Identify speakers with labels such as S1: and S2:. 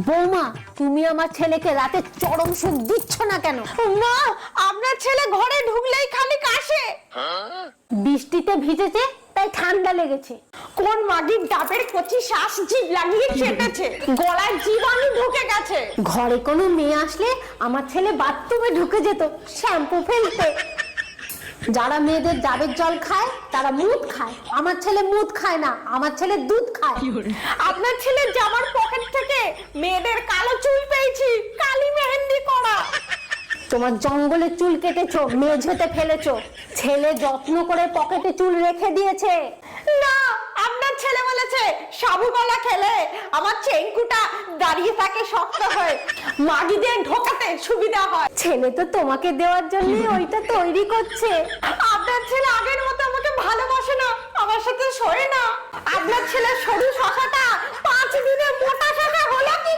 S1: বৌমা, তুমি আমার ছেলেকে রাতে চরম সুখ দিচ্ছ না কেন?
S2: মা, আপনার ছেলে ঘরে ঢুকলেই খালি কাশে।
S1: বৃষ্টিতে ভিজেছে তাই ঠান্ডা লেগেছে।
S2: কোন মাগির ডাবের কচি শ্বাস জিভ লাগিয়ে চেটেছে, গলায় জীবাণু ঢুকে গেছে।
S1: ঘরে কোনো মেয়ে আসলে আমার ছেলে বাথরুমে ঢুকে যেত শ্যাম্পু ফেলতে। যারা মেয়েদের ডাবের জল খায় তারা মুদ খায়, আমার ছেলে মুদ খায় না, আমার ছেলে দুধ খায়।
S2: আপনার ছেলের জামার পকেট থেকে মেয়েদের কালো চুল পেয়েছি, কালি মেহেন্দি করা।
S1: তোমার জঙ্গলে চুল কেটেছো, মেঝেতে ফেলেছো, ছেলে যত্ন করে পকেটে চুল রেখে দিয়েছে।
S2: না, আপনার ছেলে বলেছে সাবু কলা খেলে আমার চেঙ্কুটা দাঁড়িয়ে থাকে শক্ত হয়ে, মাগিদের ঢোকাতে সুবিধা হয়।
S1: ছেলে তো তোমাকে দেওয়ার জন্য ওইটা তৈরি করছে।
S2: আপনার ছেলে আগের মতো আমাকে ভালোবাসে না, আমার সাথে শোয় না। আপনার ছেলের সরু শশাটা 5 দিনে মোটা শশা হলো কি